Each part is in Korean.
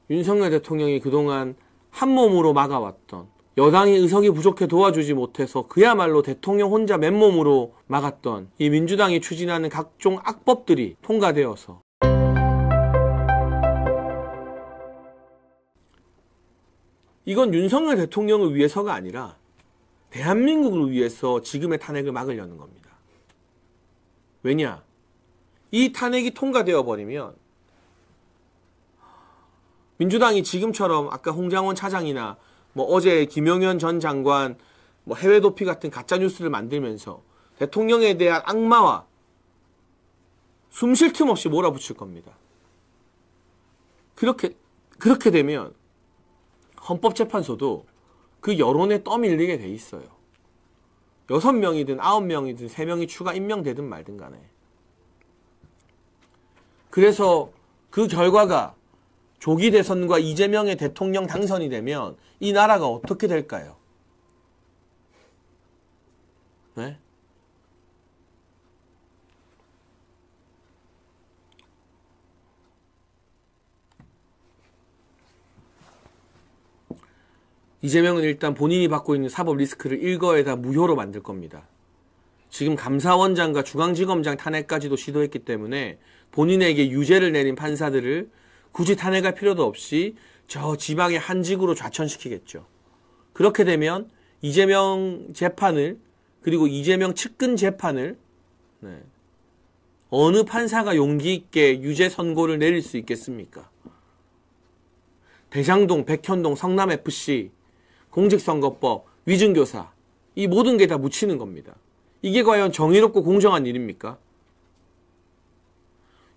윤석열 대통령이 그동안 한 몸으로 막아왔던, 여당이 의석이 부족해 도와주지 못해서 그야말로 대통령 혼자 맨몸으로 막았던 이 민주당이 추진하는 각종 악법들이 통과되어서 이건 윤석열 대통령을 위해서가 아니라 대한민국을 위해서 지금의 탄핵을 막으려는 겁니다. 왜냐? 이 탄핵이 통과되어 버리면 민주당이 지금처럼 아까 홍장원 차장이나 뭐 어제 김용현 전 장관 뭐 해외 도피 같은 가짜 뉴스를 만들면서 대통령에 대한 악마와 숨 쉴 틈 없이 몰아붙일 겁니다. 그렇게 되면 헌법재판소도 그 여론에 떠밀리게 돼 있어요. 6명이든 9명이든 3명이 추가 임명되든 말든 간에. 그래서 그 결과가 조기 대선과 이재명의 대통령 당선이 되면 이 나라가 어떻게 될까요? 네? 이재명은 일단 본인이 받고 있는 사법 리스크를 일거에다 무효로 만들 겁니다. 지금 감사원장과 중앙지검장 탄핵까지도 시도했기 때문에 본인에게 유죄를 내린 판사들을 굳이 탄핵할 필요도 없이 저 지방의 한직으로 좌천시키겠죠. 그렇게 되면 이재명 재판을, 그리고 이재명 측근 재판을 어느 판사가 용기 있게 유죄 선고를 내릴 수 있겠습니까? 대장동, 백현동, 성남FC, 공직선거법, 위증교사, 이 모든 게 다 묻히는 겁니다. 이게 과연 정의롭고 공정한 일입니까?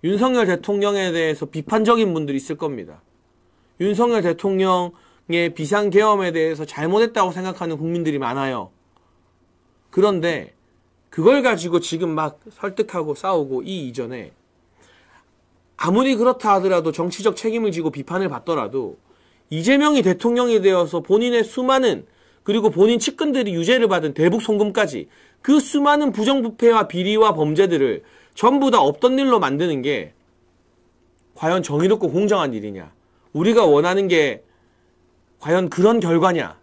윤석열 대통령에 대해서 비판적인 분들이 있을 겁니다. 윤석열 대통령의 비상계엄에 대해서 잘못했다고 생각하는 국민들이 많아요. 그런데 그걸 가지고 지금 막 설득하고 싸우고 이 이전에 아무리 그렇다 하더라도 정치적 책임을 지고 비판을 받더라도 이재명이 대통령이 되어서 본인의 수많은, 그리고 본인 측근들이 유죄를 받은 대북 송금까지 그 수많은 부정부패와 비리와 범죄들을 전부 다 없던 일로 만드는 게 과연 정의롭고 공정한 일이냐? 우리가 원하는 게 과연 그런 결과냐?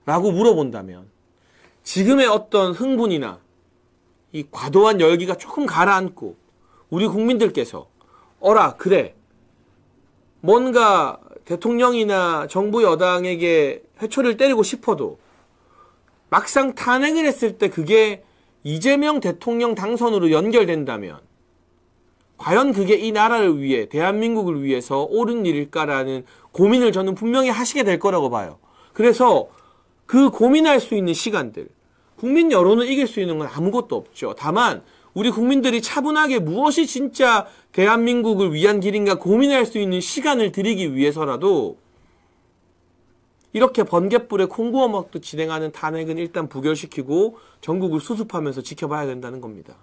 라고 물어본다면 지금의 어떤 흥분이나 이 과도한 열기가 조금 가라앉고 우리 국민들께서 어라 그래 뭔가 대통령이나 정부 여당에게 회초리를 때리고 싶어도 막상 탄핵을 했을 때 그게 이재명 대통령 당선으로 연결된다면 과연 그게 이 나라를 위해, 대한민국을 위해서 옳은 일일까라는 고민을 저는 분명히 하시게 될 거라고 봐요. 그래서 그 고민할 수 있는 시간들, 국민 여론을 이길 수 있는 건 아무것도 없죠. 다만 우리 국민들이 차분하게 무엇이 진짜 대한민국을 위한 길인가 고민할 수 있는 시간을 드리기 위해서라도 이렇게 번갯불에 콩구워 먹듯 진행하는 탄핵은 일단 부결시키고 전국을 수습하면서 지켜봐야 된다는 겁니다.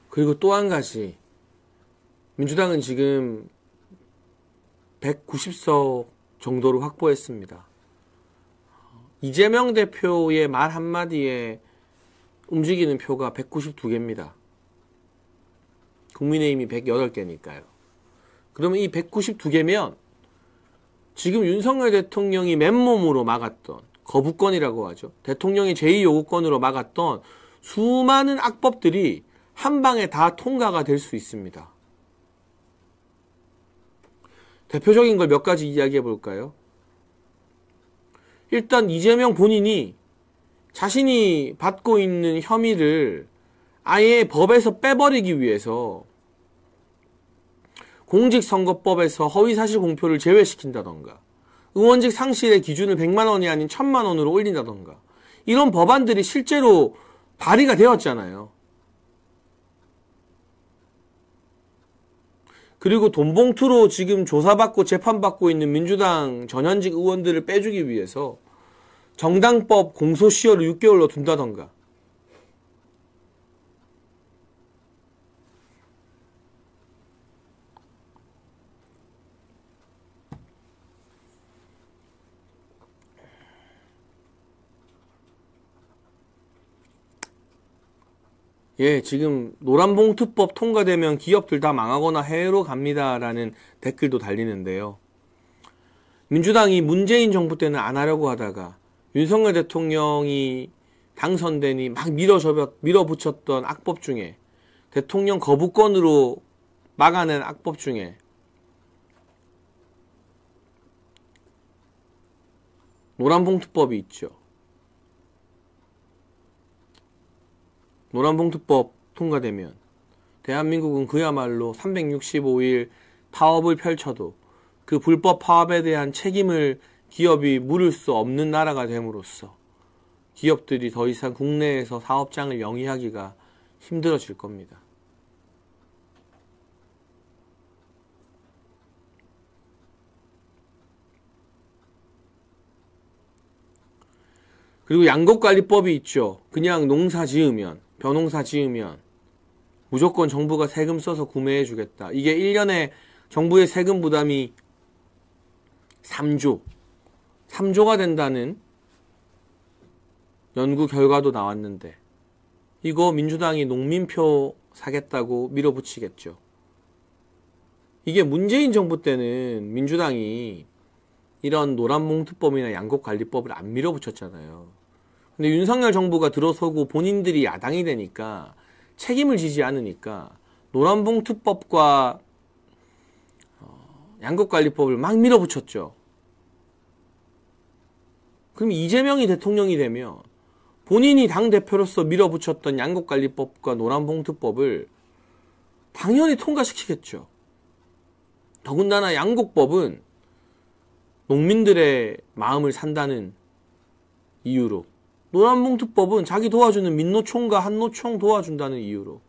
그리고 또 한 가지, 민주당은 지금 190석 정도를 확보했습니다. 이재명 대표의 말 한마디에 움직이는 표가 192개입니다. 국민의힘이 108개니까요. 그러면 이 192개면 지금 윤석열 대통령이 맨몸으로 막았던, 거부권이라고 하죠. 대통령의 제2요구권으로 막았던 수많은 악법들이 한 방에 다 통과가 될 수 있습니다. 대표적인 걸 몇 가지 이야기해 볼까요? 일단 이재명 본인이 자신이 받고 있는 혐의를 아예 법에서 빼버리기 위해서 공직선거법에서 허위사실 공표를 제외시킨다던가 의원직 상실의 기준을 100만 원이 아닌 1000만 원으로 올린다던가 이런 법안들이 실제로 발의가 되었잖아요. 그리고 돈봉투로 지금 조사받고 재판받고 있는 민주당 전현직 의원들을 빼주기 위해서 정당법 공소시효를 6개월로 둔다던가 예, 지금 노란봉투법 통과되면 기업들 다 망하거나 해외로 갑니다라는 댓글도 달리는데요. 민주당이 문재인 정부 때는 안 하려고 하다가 윤석열 대통령이 당선되니 막 밀어붙였던 악법 중에, 대통령 거부권으로 막아낸 악법 중에 노란봉투법이 있죠. 노란봉투법 통과되면 대한민국은 그야말로 365일 파업을 펼쳐도 그 불법 파업에 대한 책임을 기업이 물을 수 없는 나라가 됨으로써 기업들이 더 이상 국내에서 사업장을 영위하기가 힘들어질 겁니다. 그리고 양곡관리법이 있죠. 그냥 농사 지으면, 벼농사 지으면 무조건 정부가 세금 써서 구매해 주겠다. 이게 1년에 정부의 세금 부담이 3조가 된다는 연구 결과도 나왔는데, 이거 민주당이 농민표 사겠다고 밀어붙이겠죠. 이게 문재인 정부 때는 민주당이 이런 노란봉투법이나 양곡관리법을 안 밀어붙였잖아요. 근데 윤석열 정부가 들어서고 본인들이 야당이 되니까 책임을 지지 않으니까 노란봉투법과 양곡관리법을 막 밀어붙였죠. 그럼 이재명이 대통령이 되면 본인이 당대표로서 밀어붙였던 양곡관리법과 노란봉투법을 당연히 통과시키겠죠. 더군다나 양곡법은 농민들의 마음을 산다는 이유로, 노란봉투법은 자기 도와주는 민노총과 한노총 도와준다는 이유로.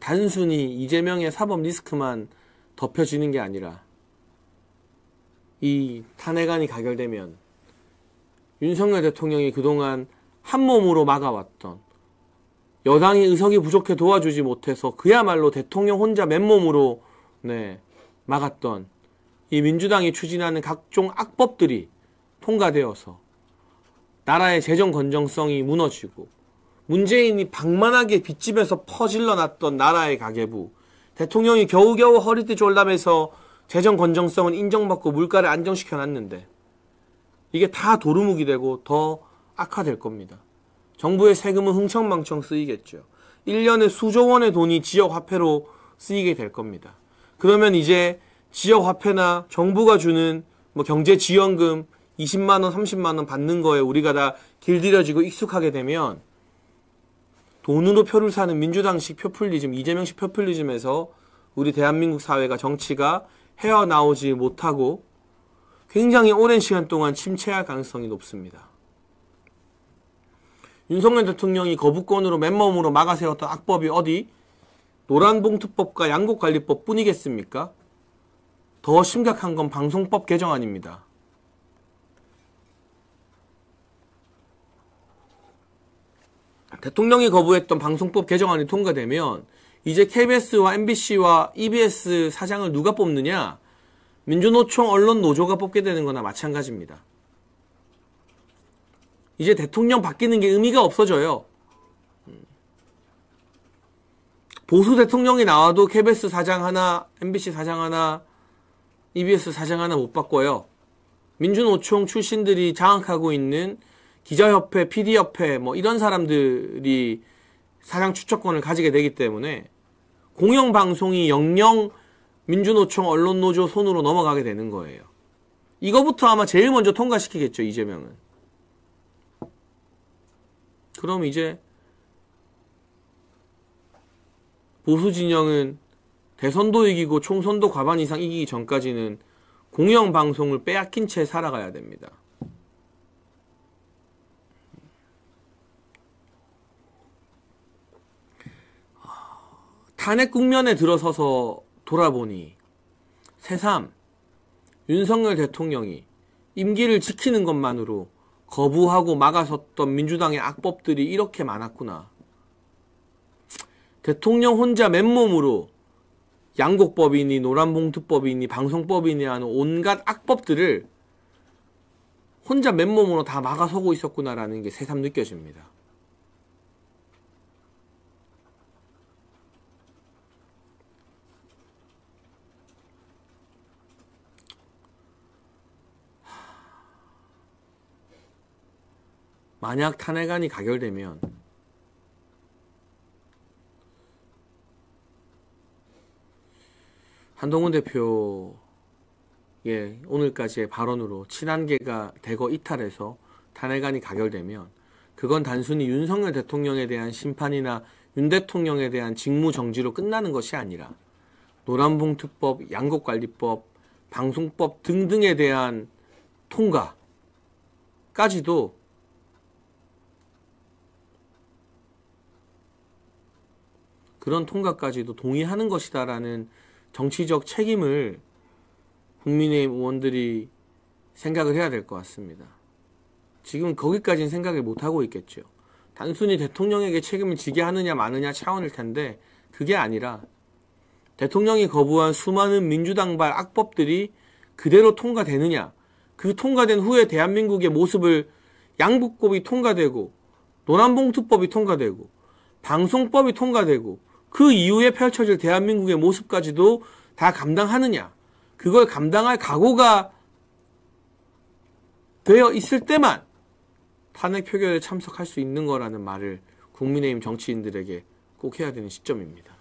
단순히 이재명의 사법 리스크만 덮여지는 게 아니라 이 탄핵안이 가결되면 윤석열 대통령이 그동안 한 몸으로 막아왔던, 여당이 의석이 부족해 도와주지 못해서 그야말로 대통령 혼자 맨몸으로 막았던 이 민주당이 추진하는 각종 악법들이 통과되어서 나라의 재정 건전성이 무너지고, 문재인이 방만하게 빚집에서 퍼질러 놨던 나라의 가계부, 대통령이 겨우겨우 허리띠 졸라매서 재정 건전성은 인정받고 물가를 안정시켜 놨는데 이게 다 도루묵이 되고 더 악화될 겁니다. 정부의 세금은 흥청망청 쓰이겠죠. 1년에 수조 원의 돈이 지역화폐로 쓰이게 될 겁니다. 그러면 이제 지역화폐나 정부가 주는 경제지원금 20만원, 30만원 받는 거에 우리가 다 길들여지고 익숙하게 되면 돈으로 표를 사는 민주당식 표퓰리즘, 이재명식 표퓰리즘에서 우리 대한민국 사회가, 정치가 헤어나오지 못하고 굉장히 오랜 시간 동안 침체할 가능성이 높습니다. 윤석열 대통령이 거부권으로 맨몸으로 막아세웠던 악법이 어디? 노란봉투법과 양곡관리법 뿐이겠습니까? 더 심각한 건 방송법 개정안입니다. 대통령이 거부했던 방송법 개정안이 통과되면 이제 KBS와 MBC와 EBS 사장을 누가 뽑느냐? 민주노총 언론노조가 뽑게 되는 거나 마찬가지입니다. 이제 대통령 바뀌는 게 의미가 없어져요. 보수 대통령이 나와도 KBS 사장 하나, MBC 사장 하나, EBS 사장 하나 못 바꿔요. 민주노총 출신들이 장악하고 있는 기자협회, PD협회 이런 사람들이 사장 추천권을 가지게 되기 때문에 공영방송이 영영 민주노총 언론노조 손으로 넘어가게 되는 거예요. 이거부터 아마 제일 먼저 통과시키겠죠, 이재명은. 그럼 이제 보수 진영은 대선도 이기고 총선도 과반 이상 이기기 전까지는 공영방송을 빼앗긴 채 살아가야 됩니다. 탄핵 국면에 들어서서 돌아보니 새삼 윤석열 대통령이 임기를 지키는 것만으로 거부하고 막아섰던 민주당의 악법들이 이렇게 많았구나. 대통령 혼자 맨몸으로 양곡법이니 노란봉투법이니 방송법이니 하는 온갖 악법들을 혼자 맨몸으로 다 막아서고 있었구나라는 게 새삼 느껴집니다. 만약 탄핵안이 가결되면 한동훈 대표의 오늘까지의 발언으로 친한계가 대거 이탈해서 탄핵안이 가결되면 그건 단순히 윤석열 대통령에 대한 심판이나 윤 대통령에 대한 직무정지로 끝나는 것이 아니라 노란봉투법, 양곡관리법, 방송법 등등에 대한 통과까지도 그런 통과까지도 동의하는 것이다라는 정치적 책임을 국민의힘 의원들이 생각을 해야 될 것 같습니다. 지금 거기까지는 생각을 못하고 있겠죠. 단순히 대통령에게 책임을 지게 하느냐 마느냐 차원일 텐데 그게 아니라 대통령이 거부한 수많은 민주당발 악법들이 그대로 통과되느냐, 그 통과된 후에 대한민국의 모습을 양곡법이 통과되고 노란봉투법이 통과되고 방송법이 통과되고 그 이후에 펼쳐질 대한민국의 모습까지도 다 감당하느냐, 그걸 감당할 각오가 되어 있을 때만 탄핵 표결에 참석할 수 있는 거라는 말을 국민의힘 정치인들에게 꼭 해야 되는 시점입니다.